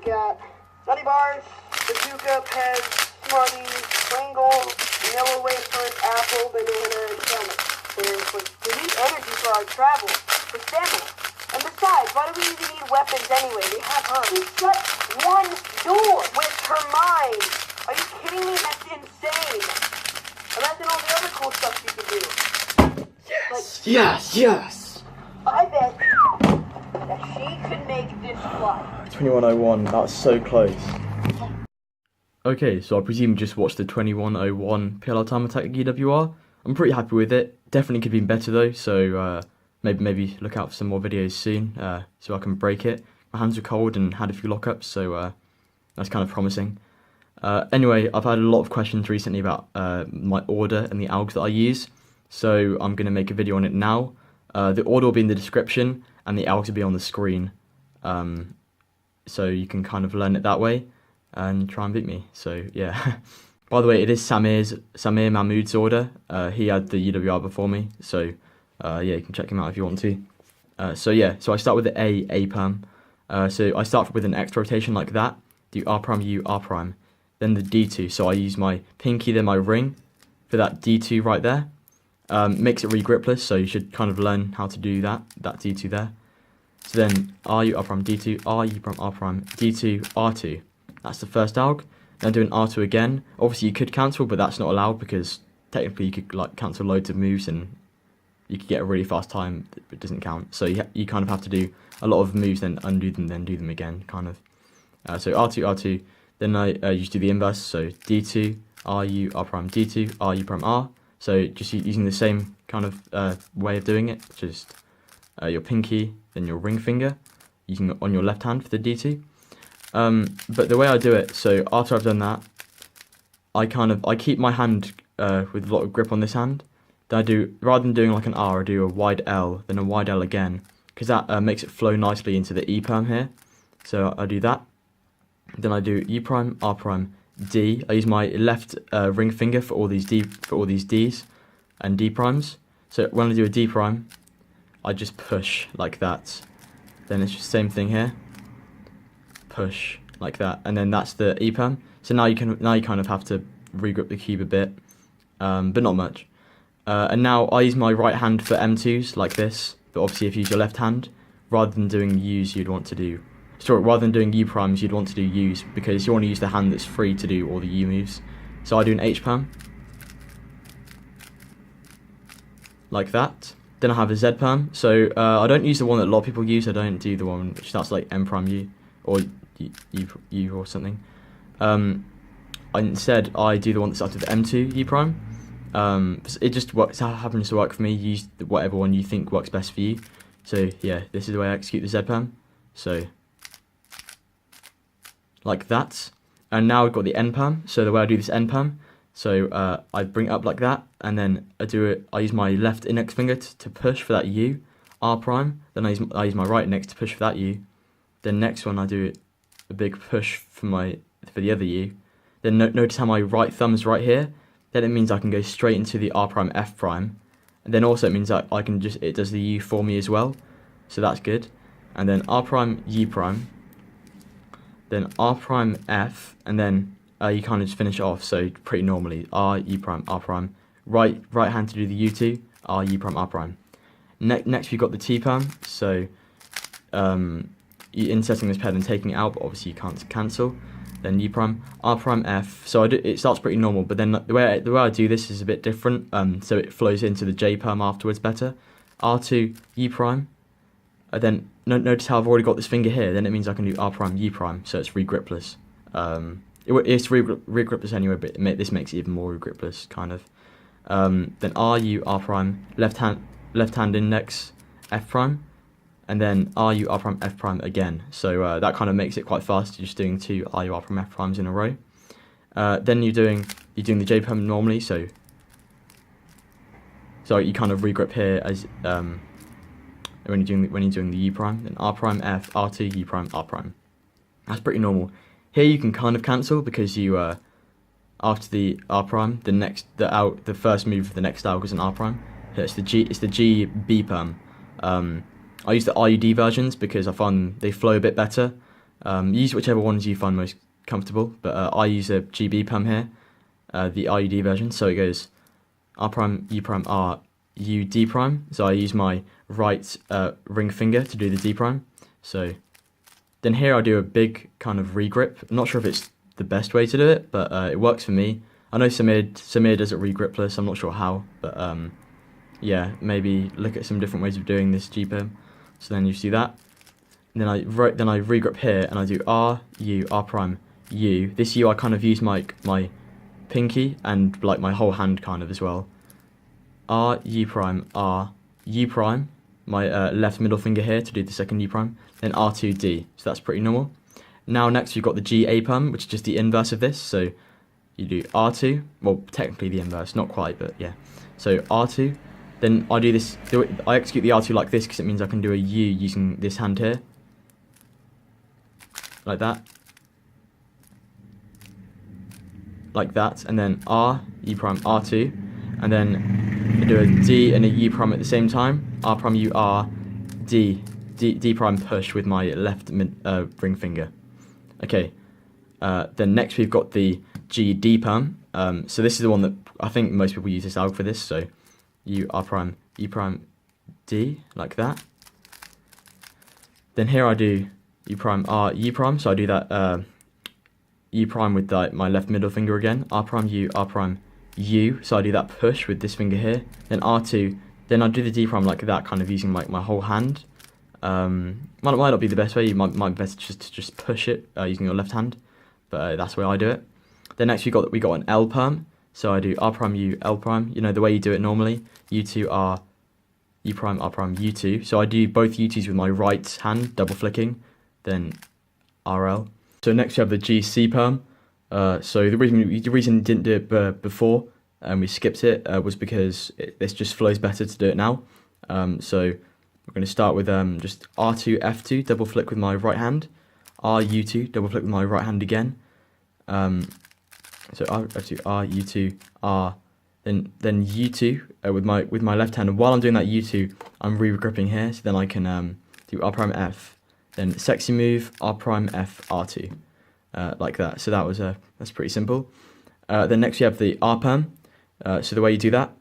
got Nutty Bars, Bazooka, Pez, Smarties, Pringle, Vanilla Wafers, Apple, Banana, and Caramel. We need energy for our travel, for stamina. And besides, why do we even need weapons anyway? We have her. She shut one door with her mind. Are you kidding me? That's insane. Imagine all the other cool stuff she can do. Yes, like, yes. I bet that she could make this fly. 2101, that was so close. Okay, so I presume you just watched the 2101 PLL Time Attack UWR. I'm pretty happy with it. Definitely could have been better though, so maybe look out for some more videos soon so I can break it. My hands were cold and had a few lockups, so that's kind of promising. Anyway, I've had a lot of questions recently about my order and the algs that I use, so I'm going to make a video on it now. The order will be in the description and the algs will be on the screen, so you can kind of learn it that way and try and beat me. So yeah. By the way, it is Samir Mahmood's order. He had the UWR before me, so yeah, you can check him out if you want to. So yeah, so I start with the A perm. So I start with an X rotation like that, do R prime U R prime, then the D2. So I use my pinky, then my ring for that D2 right there. Makes it really gripless, so you should kind of learn how to do that D2 there. So then R U R prime D2, R U prime R prime D2 R2. That's the first alg. Then do an R2 again. Obviously you could cancel, but that's not allowed because technically you could like cancel loads of moves and you could get a really fast time, but it doesn't count. So you kind of have to do a lot of moves, then undo them, then do them again, kind of. So R2, R2. Then I usually do the inverse. So D2, RU, R prime, D2, RU prime, R. So just using the same kind of way of doing it, just your pinky, then your ring finger, using it on your left hand for the D2. But the way I do it, so after I've done that, I keep my hand with a lot of grip on this hand. Then I do, rather than doing like an R, I do a wide L, then a wide L again, because that makes it flow nicely into the E perm here. So I do that. Then I do U prime, R prime, D. I use my left ring finger for all these Ds and D primes. So when I do a D prime, I just push like that. Then it's just the same thing here. Push like that, and then that's the E perm. So now you kind of have to regrip the cube a bit, but not much. And now I use my right hand for M2s like this, but obviously if you use your left hand, rather than doing U's, rather than doing U primes, you'd want to do U's because you want to use the hand that's free to do all the U moves. So I do an H perm like that. Then I have a Z perm. So I don't use the one that a lot of people use. I don't do the one which starts like M prime U or U or something. Instead, I do the one that starts with M2 U prime. It just happens to work for me. Use whatever one you think works best for you. So yeah, this is the way I execute the Z perm. So like that. And now I've got the N perm. So the way I do this N perm, so I bring it up like that, and then I use my left index finger to push for that U, R prime. Then I use my right index to push for that U. Then next one I do a big push for the other U. Then notice how my right thumb is right here. Then it means I can go straight into the R prime F prime. And then also it means that it does the U for me as well. So that's good. And then R prime U prime. Then R prime F, and then you kind of just finish it off. So pretty normally R U prime R prime. Right hand to do the U2, R U prime R prime. Next we've got the T perm. So inserting this pair and taking it out, but obviously you can't cancel. Then U prime, R prime F. So it starts pretty normal, but then the way I do this is a bit different. So it flows into the J perm afterwards better. R2 U prime. Then notice how I've already got this finger here. Then it means I can do R prime U prime. So it's regripless. It's regripless anyway, but this makes it even more regripless, kind of. Then R U R prime, left hand index F prime. And then RU R prime F prime again. So that kind of makes it quite fast, just doing two RU R prime F primes in a row. Then you're doing the J perm normally, so you kind of regrip here as when you're doing the U prime. Then R prime F, R2 U prime R prime. That's pretty normal. Here you can kind of cancel because you after the R prime, the first move of the next alg is an R prime. So it's the G B perm. I use the RUD versions because I find they flow a bit better. Use whichever ones you find most comfortable, but I use a GB perm here, the RUD version, so it goes R prime, U prime, R, U, D prime, so I use my right ring finger to do the D prime. So then here I do a big kind of regrip. I'm not sure if it's the best way to do it, but it works for me. I know Samir does it regripless, I'm not sure how, but yeah, maybe look at some different ways of doing this G perm. So then you see that. And then I regrip here and I do R, U, R prime, U. This U I kind of use my pinky and like my whole hand kind of as well. R, U prime, R, U prime, my left middle finger here to do the second U prime, then R2, D. So that's pretty normal. Now next we've got the G A perm, which is just the inverse of this. So you do R2, well technically the inverse, not quite, but yeah. So R2, then I do this, I execute the R2 like this because it means I can do a U using this hand here. Like that. Like that, and then R, U prime, R2, and then I do a D and a U prime at the same time. R prime, U, R, D, D prime push with my left ring finger. Okay, then next we've got the G, D perm. So this is the one that I think most people use this alg for this. So U, R prime, U prime, D, like that. Then here I do U prime, R, U prime, so I do that U prime with my left middle finger again, R prime, U, so I do that push with this finger here, then R2, then I do the D prime like that, kind of using my whole hand. Might not be the best way, you might be better just push it using your left hand, but that's the way I do it. Then next we got an L perm, so I do R prime, U, L prime, you know, the way you do it normally, U2, R, U prime, R prime, U2, so I do both U2s with my right hand, double flicking, then RL. So next we have the GC perm. So the reason we didn't do it before and we skipped it was because this just flows better to do it now. So we're going to start with just R2, F2, double flick with my right hand, RU2, double flick with my right hand again. So F2, R, U2, R, then U2 with my left hand. And while I'm doing that U2, I'm re-gripping here, so then I can do R prime F. Then sexy move, R prime F, R2, like that. So that's pretty simple. Then next we have the R perm. So the way you do that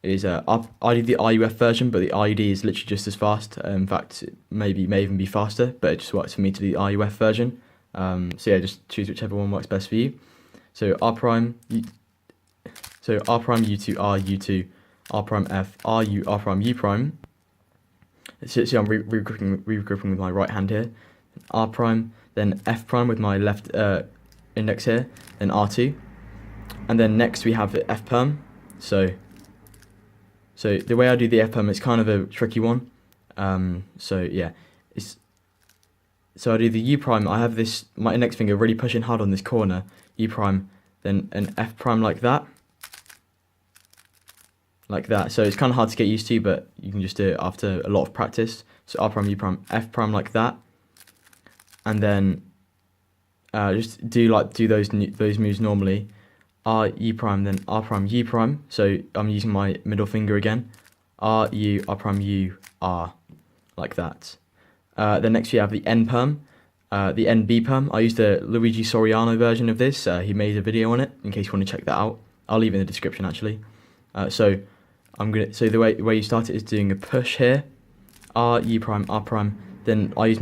is I do the RUF version, but the RUD is literally just as fast. In fact, it may even be faster, but it just works for me to do the RUF version. So yeah, just choose whichever one works best for you. So R prime, R prime U2, R U2, R prime F, RU, R prime U prime. So I'm re-gripping with my right hand here, R prime, then F prime with my left index here, then R2, and then next we have the F perm. So the way I do the F perm, it's kind of a tricky one. So yeah, so I do the U prime. I have my index finger really pushing hard on this corner, U prime, then an F prime like that. Like that, so it's kind of hard to get used to, but you can just do it after a lot of practice. So R prime, U prime, F prime like that, and then just do those moves normally. R U prime, then R prime U prime. So I'm using my middle finger again. R U, R prime U, R, like that. Then next we have the N perm, the NB perm. I used the Luigi Soriano version of this. He made a video on it in case you want to check that out. I'll leave it in the description actually. So the way you start it is doing a push here, R U prime, R prime. Then I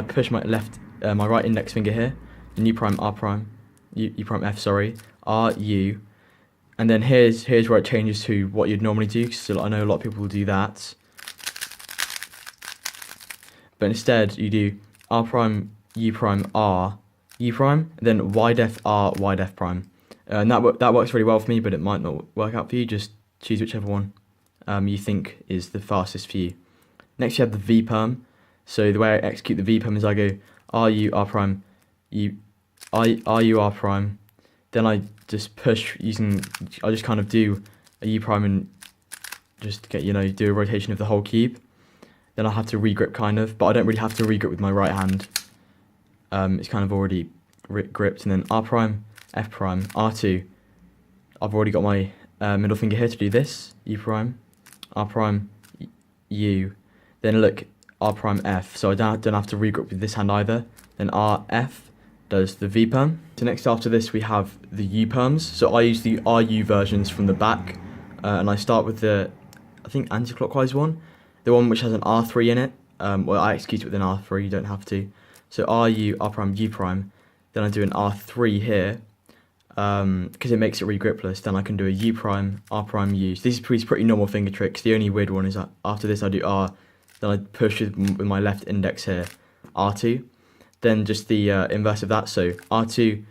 push my right index finger here, then U prime, R prime, U prime F, sorry, R U, and then here's where it changes to what you'd normally do. So I know a lot of people will do that, but instead you do R prime, U prime, R, U prime, and then wide F, R, wide F prime, and that works really well for me, but it might not work out for you. Just choose whichever one you think is the fastest for you. Next you have the V perm. So the way I execute the V perm is I go RU, R prime, RU, R prime. Then I just push I just kind of do a U prime and just get, do a rotation of the whole cube. Then I have to regrip kind of, but I don't really have to regrip with my right hand. It's kind of already gripped. And then R prime, F prime, R2. I've already got my middle finger here to do this, U prime, R prime, U. Then look, R prime F, so I don't have to regrip with this hand either. Then R F does the V perm. So next after this we have the U perms. So I use the RU versions from the back, and I start with the, I think, anti-clockwise one, the one which has an R3 in it. Well, I execute it with an R3, you don't have to. So RU, R prime, U prime. Then I do an R3 here, because it makes it regripless. Then I can do a U prime, R prime, U. So these are pretty normal finger tricks. The only weird one is that after this I do R, then I push with my left index here, R2. Then just the inverse of that, so R2,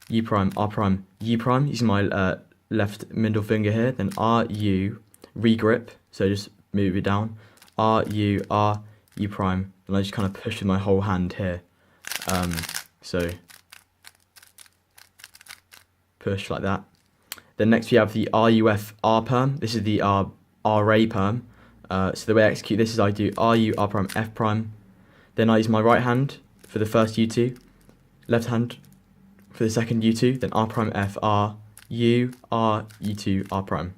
U prime, R prime, U prime, using my left middle finger here. Then RU, regrip, so just move it down. RU, R, U prime, and I just kind of push with my whole hand here. So push like that. Then next we have the RUF R perm. This is the RA perm. So the way I execute this is I do RU, R prime, F prime. Then I use my right hand for the first U2, left hand for the second U2, then R prime, F, R, U, R, U2, R prime.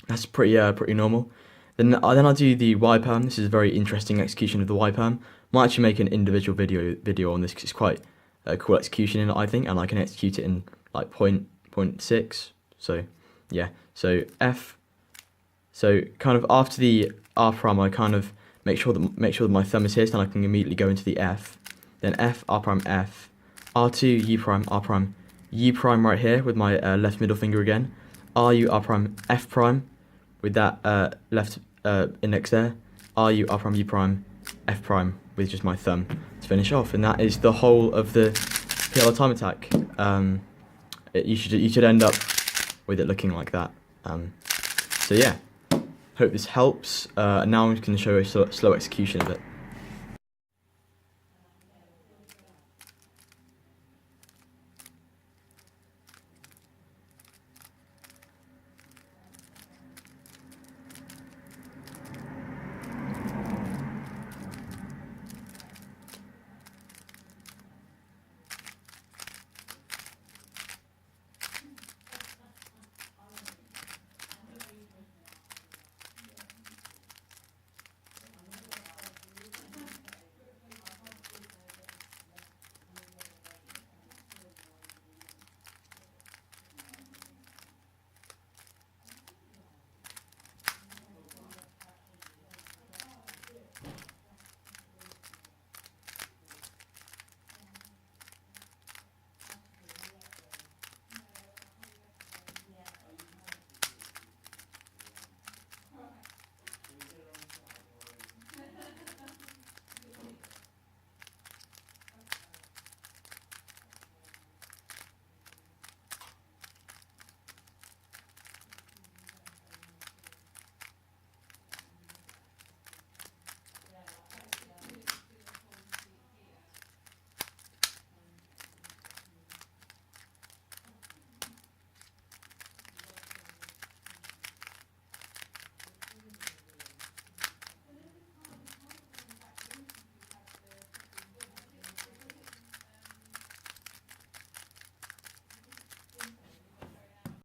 That's pretty normal. Then I do the Y perm. This is a very interesting execution of the Y perm. Might actually make an individual video on this because it's quite a cool execution in it, I think, and I can execute it in like 0.6. So yeah, so F. So kind of after the R prime, I kind of make sure that my thumb is here, so then I can immediately go into the F. Then F, R prime, F, R2, U prime, R prime, U prime right here with my left middle finger again. RU, R prime, F prime with that left index there. RU, R prime, U prime, F prime with just my thumb to finish off, and that is the whole of the PLL Time Attack. You should end up with it looking like that. So yeah, hope this helps. Now I'm just going to show a slow execution of it.